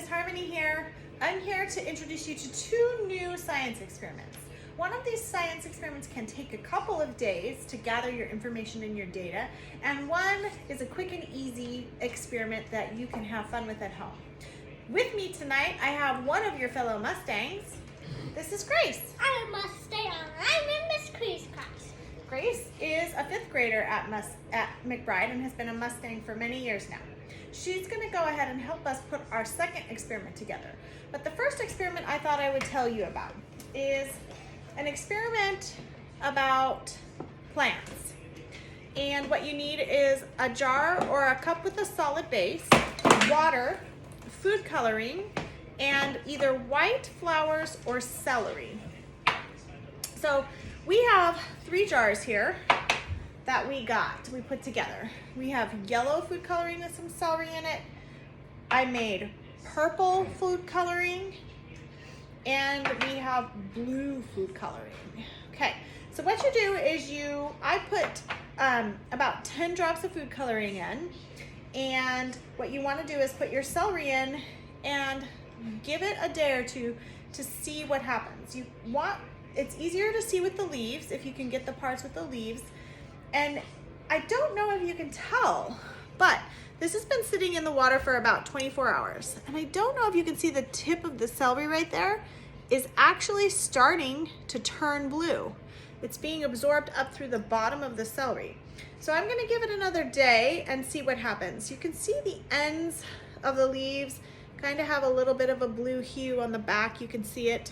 Miss Harmony here. I'm here to introduce you to two new science experiments. One of these science experiments can take a couple of days to gather your information and your data, and one is a quick and easy experiment that you can have fun with at home. With me tonight, I have one of your fellow Mustangs. This is Grace. I'm a Mustang. I'm in Miss Cree's class. Grace is a fifth grader at McBride and has been a Mustang for many years now. She's going to go ahead and help us put our second experiment together. But the first experiment I thought I would tell you about is an experiment about plants. And what you need is a jar or a cup with a solid base, water, food coloring, and either white flowers or celery. So we have 3 jars here that we put together. We have yellow food coloring with some celery in it. I made purple food coloring, and we have blue food coloring. Okay, so what you do is I put about 10 drops of food coloring in, and what you want to do is put your celery in and give it a day or two to see what happens. It's easier to see with the leaves if you can get the parts with the leaves. And I don't know if you can tell, but this has been sitting in the water for about 24 hours. And I don't know if you can see the tip of the celery right there is actually starting to turn blue. It's being absorbed up through the bottom of the celery. So I'm gonna give it another day and see what happens. You can see the ends of the leaves kind of have a little bit of a blue hue on the back. You can see it.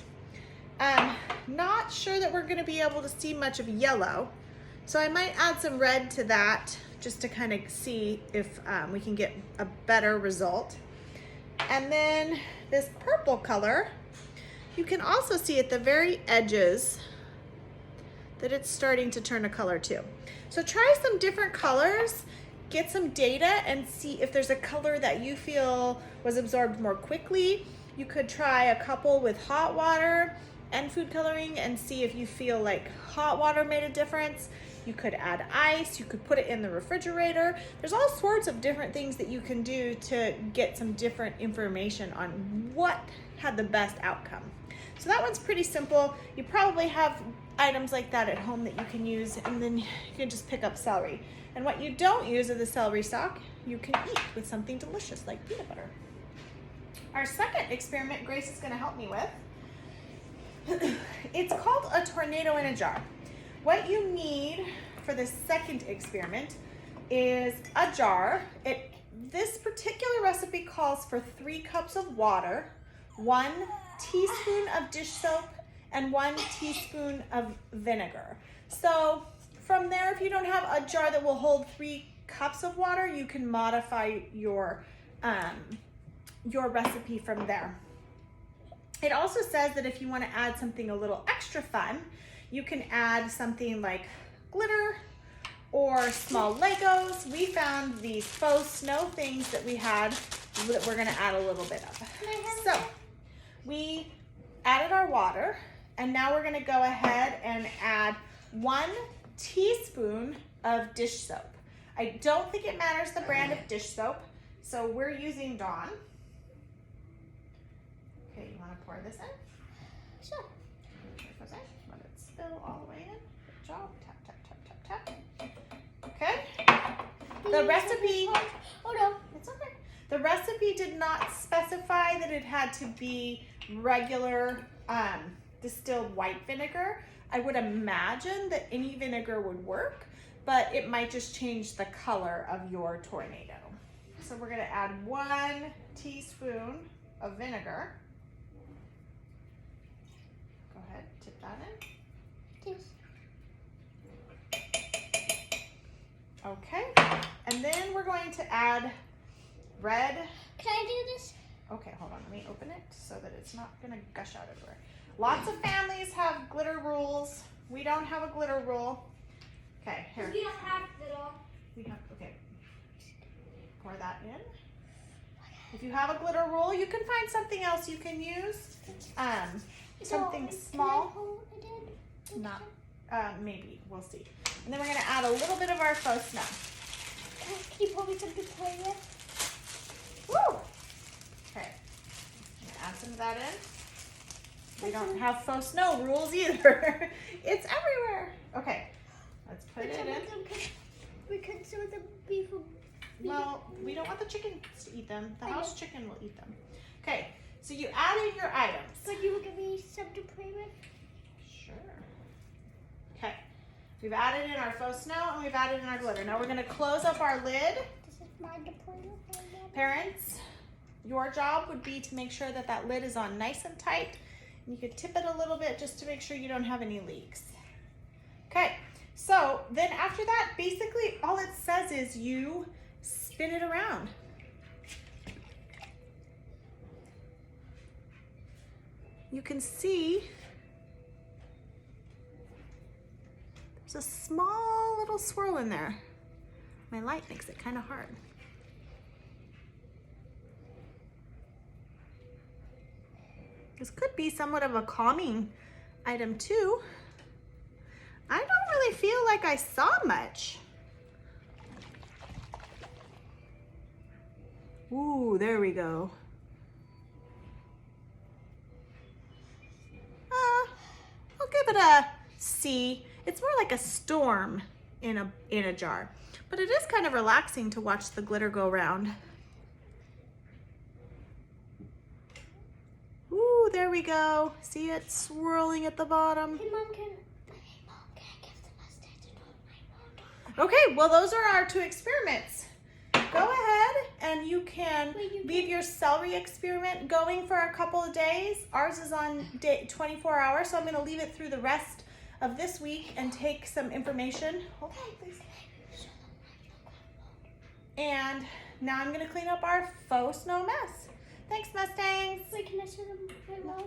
Not sure that we're gonna be able to see much of yellow. So I might add some red to that just to kind of see if we can get a better result. And then this purple color, you can also see at the very edges that it's starting to turn a color too. So try some different colors, get some data and see if there's a color that you feel was absorbed more quickly. You could try a couple with hot water and food coloring and see if you feel like hot water made a difference. You could add ice, you could put it in the refrigerator. There's all sorts of different things that you can do to get some different information on what had the best outcome. So that one's pretty simple. You probably have items like that at home that you can use, and then you can just pick up celery. And what you don't use of the celery stalk, you can eat with something delicious like peanut butter. Our second experiment Grace is gonna help me with, it's called a tornado in a jar. What you need for the second experiment is a jar. This particular recipe calls for 3 cups of water, 1 teaspoon of dish soap, and 1 teaspoon of vinegar. So from there, if you don't have a jar that will hold 3 cups of water, you can modify your recipe from there. It also says that if you want to add something a little extra fun, you can add something like glitter or small Legos. We found these faux snow things that we had that we're gonna add a little bit of. So we added our water, and now we're gonna go ahead and add 1 teaspoon of dish soap. I don't think it matters the brand of dish soap, so we're using Dawn. Okay, you wanna pour this in? Sure. Let it spill all the way in. Good job. Tap, tap, tap, tap, tap. Okay. The recipe. Oh no, it's okay. The recipe did not specify that it had to be regular distilled white vinegar. I would imagine that any vinegar would work, but it might just change the color of your tornado. So we're gonna add 1 teaspoon of vinegar. Go ahead, tip that in. Okay, and then we're going to add red. Can I do this? Okay, hold on, let me open it so that it's not gonna gush out everywhere. Lots of families have glitter rules. We don't have a glitter rule. Okay, here. We don't have it all. We have, okay. Pour that in. If you have a glitter rule, you can find something else you can use. Something small. Not, maybe, we'll see. And then we're gonna add a little bit of our faux snow. Can you pour me some to play with? Woo! Okay. that in. We don't have faux snow rules either. It's everywhere. Okay, let's put it in. We could show the beef. Well, we don't want the chickens to eat them. The house chicken will eat them. Okay, so you add in your items. But you will give me some to play with? Sure. Okay, we've added in our faux snow and we've added in our glitter. Now we're gonna close up our lid. This is mine to play with. Parents, your job would be to make sure that that lid is on nice and tight. You could tip it a little bit just to make sure you don't have any leaks. Okay, so then after that, basically all it says is you spin it around. You can see there's a small little swirl in there. My light makes it kind of hard. This could be somewhat of a calming item too. I don't really feel like I saw much. Ooh, there we go. I'll give it a C. It's more like a storm in a jar, but it is kind of relaxing to watch the glitter go around. Ooh, there we go. See it swirling at the bottom. Hey, Mom, can I give the mustache to my Okay, well, those are our 2 experiments. Go ahead and you can leave your celery experiment going for a couple of days. Ours is on day 24 hours, so I'm going to leave it through the rest of this week and take some information. Hold on, please. And now I'm going to clean up our faux snow mess. Thanks, Mustangs. Wait, can I show them my mom?